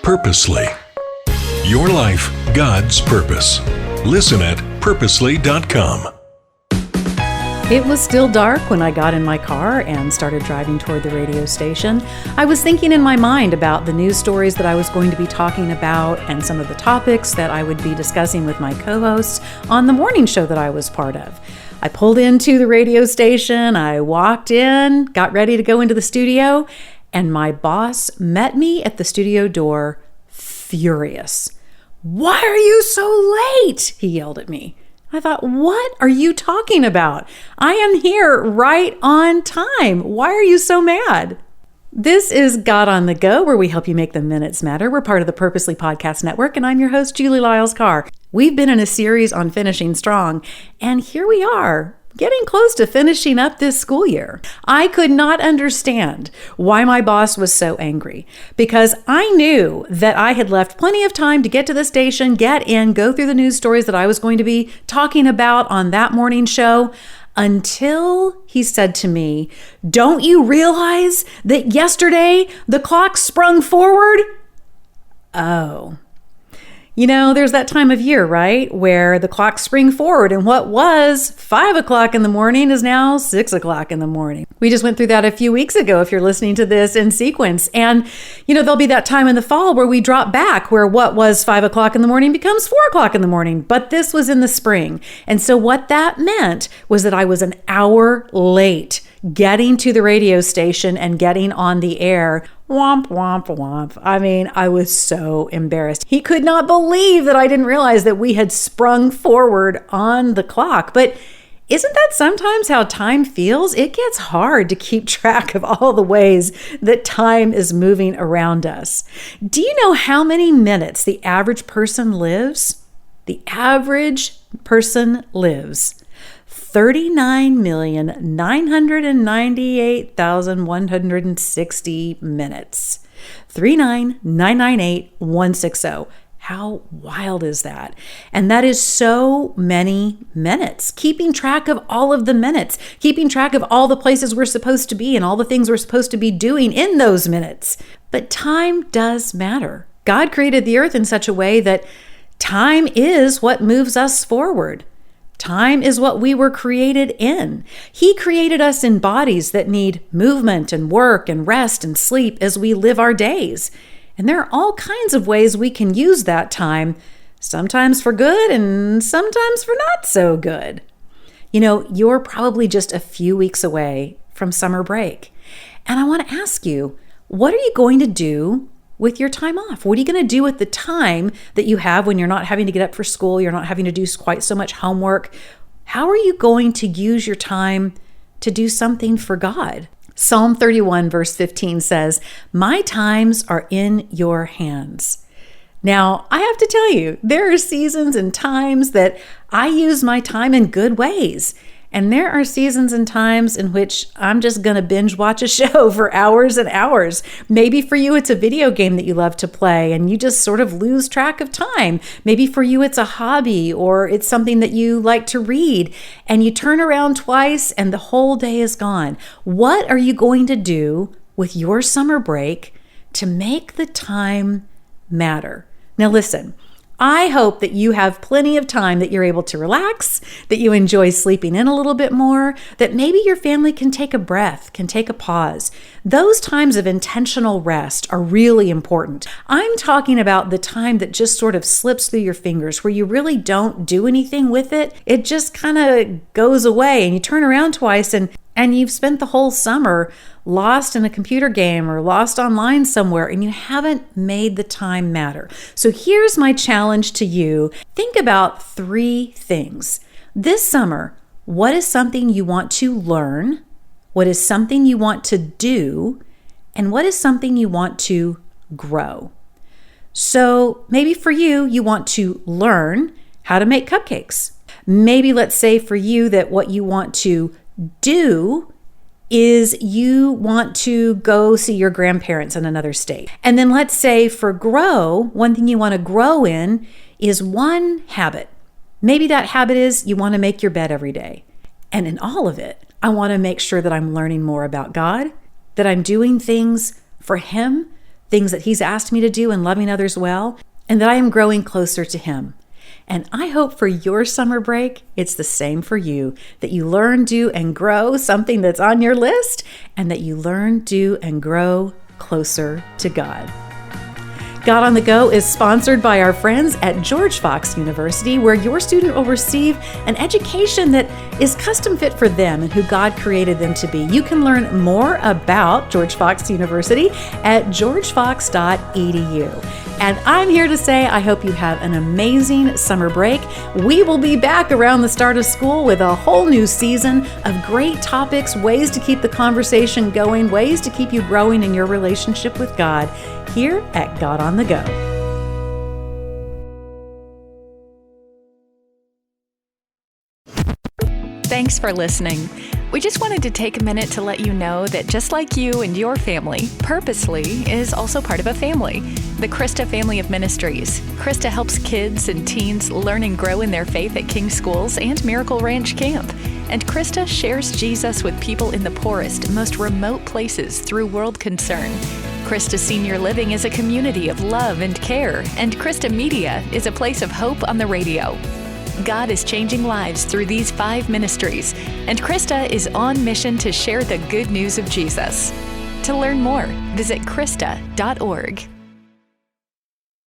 Purposely. Your life, God's purpose. Listen at purposely.com. It was still dark when I got in my car and started driving toward the radio station. I was thinking in my mind about the news stories that I was going to be talking about and some of the topics that I would be discussing with my co-hosts on the morning show that I was part of. I pulled into the radio station, I walked in, got ready to go into the studio, and my boss met me at the studio door, furious. "Why are you so late?" he yelled at me. I thought, what are you talking about? I am here right on time. Why are you so mad? This is God on the Go, where we help you make the minutes matter. We're part of the Purposely Podcast Network, and I'm your host, Julie Lyles Carr. We've been in a series on finishing strong, and here we are, getting close to finishing up this school year. I could not understand why my boss was so angry, because I knew that I had left plenty of time to get to the station, get in, go through the news stories that I was going to be talking about on that morning show, until he said to me, "Don't you realize that yesterday the clock sprung forward?" Oh. You know, there's that time of year, right, where the clocks spring forward, and what was 5 o'clock in the morning is now 6 o'clock in the morning. We just went through that a few weeks ago if you're listening to this in sequence. And, you know, there'll be that time in the fall where we drop back, where what was 5 o'clock in the morning becomes 4 o'clock in the morning. But this was in the spring. And so what that meant was that I was an hour late getting to the radio station and getting on the air. Womp, womp, womp. I mean, I was so embarrassed. He could not believe that I didn't realize that we had sprung forward on the clock. But isn't that sometimes how time feels? It gets hard to keep track of all the ways that time is moving around us. Do you know how many minutes the average person lives? The average person lives 39,998,160 minutes. 39,998,160. How wild is that? And that is so many minutes. Keeping track of all of the minutes, keeping track of all the places we're supposed to be and all the things we're supposed to be doing in those minutes. But time does matter. God created the earth in such a way that time is what moves us forward. Time is what we were created in. He created us in bodies that need movement and work and rest and sleep as we live our days. And there are all kinds of ways we can use that time, sometimes for good and sometimes for not so good. You know, you're probably just a few weeks away from summer break. And I want to ask you, what are you going to do with your time off? What are you going to do with the time that you have when you're not having to get up for school, you're not having to do quite so much homework? How are you going to use your time to do something for God? Psalm 31 verse 15 says, "My times are in your hands." Now, I have to tell you, there are seasons and times that I use my time in good ways. And there are seasons and times in which I'm just going to binge watch a show for hours and hours. Maybe for you, it's a video game that you love to play and you just sort of lose track of time. Maybe for you, it's a hobby or it's something that you like to read and you turn around twice and the whole day is gone. What are you going to do with your summer break to make the time matter? Now listen, I hope that you have plenty of time that you're able to relax, that you enjoy sleeping in a little bit more, that maybe your family can take a breath, can take a pause. Those times of intentional rest are really important. I'm talking about the time that just sort of slips through your fingers, where you really don't do anything with it. It just kind of goes away and you turn around twice and you've spent the whole summer lost in a computer game or lost online somewhere and you haven't made the time matter. So here's my challenge to you. Think about 3 things. This summer, what is something you want to learn? What is something you want to do? And what is something you want to grow? So maybe for you, you want to learn how to make cupcakes. Maybe let's say for you that what you want to do is you want to go see your grandparents in another state. And then let's say for grow, one thing you want to grow in is one habit. Maybe that habit is you want to make your bed every day. And in all of it, I want to make sure that I'm learning more about God, that I'm doing things for Him things that He's asked me to do and loving others well, and that I am growing closer to Him. And I hope for your summer break, it's the same for you, that you learn, do, and grow something that's on your list, and that you learn, do, and grow closer to God. God on the Go is sponsored by our friends at George Fox University, where your student will receive an education that is custom fit for them and who God created them to be. You can learn more about George Fox University at georgefox.edu. And I'm here to say I hope you have an amazing summer break. We will be back around the start of school with a whole new season of great topics, ways to keep the conversation going, ways to keep you growing in your relationship with God here at God on the Go. Thanks for listening. We just wanted to take a minute to let you know that just like you and your family, Purposely is also part of a family, the Krista Family of Ministries. Krista helps kids and teens learn and grow in their faith at King Schools and Miracle Ranch Camp. And Krista shares Jesus with people in the poorest, most remote places through World Concern. Krista Senior Living is a community of love and care, and Krista Media is a place of hope on the radio. God is changing lives through these 5 ministries, and Krista is on mission to share the good news of Jesus. To learn more, visit krista.org.